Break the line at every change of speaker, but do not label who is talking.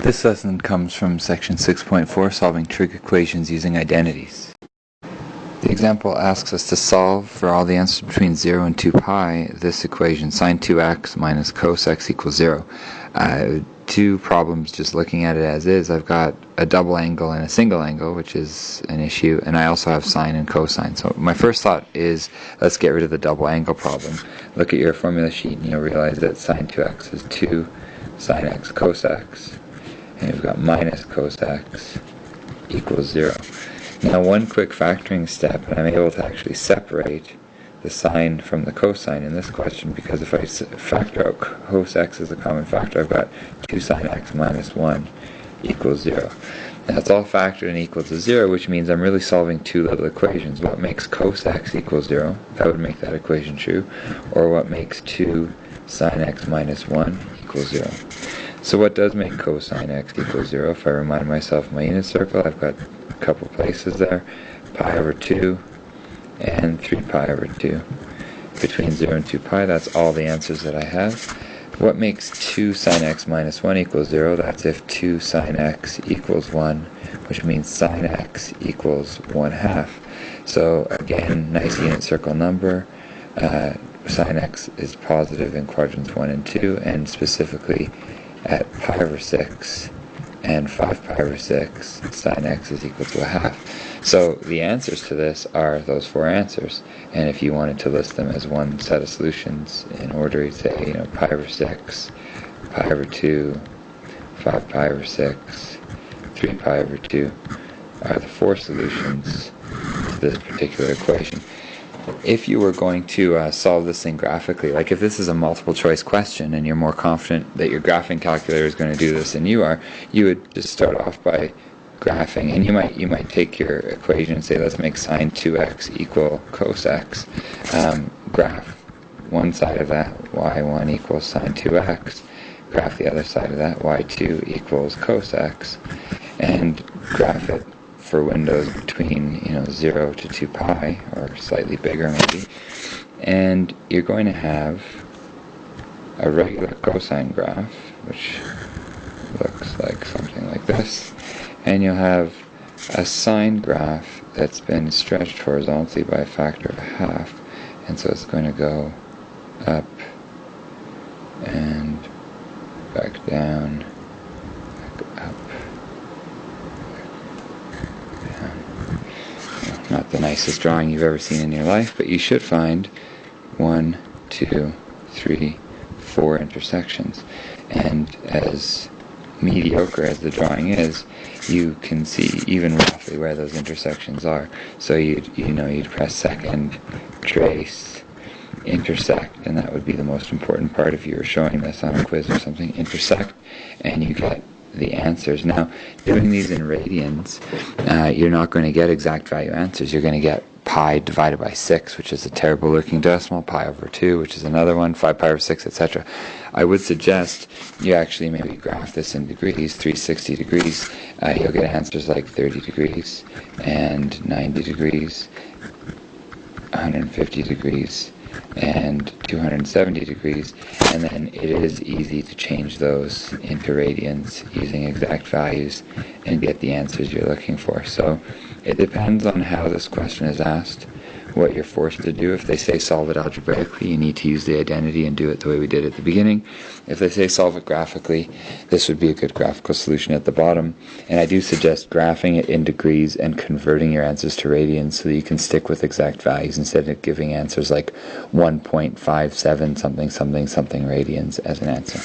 This lesson comes from section 6.4, solving trig equations using identities. The example asks us to solve for all the answers between 0 and 2 pi this equation, sine 2x minus cos x equals 0. Two problems just looking at it as is. I've got a double angle and a single angle, which is an issue, and I also have sine and cosine. So my first thought is, let's get rid of the double angle problem. Look at your formula sheet and you'll realize that sine 2x is 2 sine x cos x. And you've got minus cos x equals 0. Now one quick factoring step, and I'm able to actually separate the sine from the cosine in this question, because if I factor out cos x as a common factor, I've got 2 sine x minus 1 equals 0. Now it's all factored and equal to 0, which means I'm really solving two little equations. What makes cos x equals 0? That would make that equation true. Or what makes 2 sine x minus 1 equals 0? So what does make cosine x equals 0? If I remind myself of my unit circle, I've got a couple places there. Pi over 2 and 3 pi over 2. Between 0 and 2 pi, that's all the answers that I have. What makes 2 sine x minus 1 equals 0? That's if 2 sine x equals 1, which means sine x equals 1/2. So again, nice unit circle number. Sine x is positive in quadrants 1 and 2, and specifically at pi over 6 and 5 pi over 6, sine x is equal to 1/2. So the answers to this are those four answers. And if you wanted to list them as one set of solutions in order, you'd say, pi over 6, pi over 2, 5 pi over 6, 3 pi over 2 are the four solutions to this particular equation. If you were going to solve this thing graphically, like if this is a multiple choice question and you're more confident that your graphing calculator is going to do this than you are, you would just start off by graphing, and you might take your equation and say, let's make sine 2x equal cos x. Graph one side of that, y1 equals sine 2x. Graph the other side of that, y2 equals cos x, and graph it for windows between 0 to 2 pi, or slightly bigger maybe, and you're going to have a regular cosine graph, which looks like something like this, and you'll have a sine graph that's been stretched horizontally by a factor of 1/2, and so it's going to go up and back down, back up, not the nicest drawing you've ever seen in your life, but you should find 1, 2, 3, 4 intersections. And as mediocre as the drawing is, you can see even roughly where those intersections are. So you'd press second, trace, intersect, and that would be the most important part if you were showing this on a quiz or something. Intersect, and you get the answers. Now, doing these in radians, you're not going to get exact value answers. You're going to get pi divided by 6, which is a terrible looking decimal, pi over 2, which is another one, 5 pi over 6, etc. I would suggest you actually maybe graph this in degrees, 360 degrees. You'll get answers like 30 degrees and 90 degrees, 150 degrees, and 270 degrees, and then it is easy to change those into radians using exact values and get the answers you're looking for. So it depends on how this question is asked, what you're forced to do. If they say solve it algebraically, you need to use the identity and do it the way we did at the beginning. If they say solve it graphically, this would be a good graphical solution at the bottom. And I do suggest graphing it in degrees and converting your answers to radians so that you can stick with exact values instead of giving answers like 1.57 something something something radians as an answer.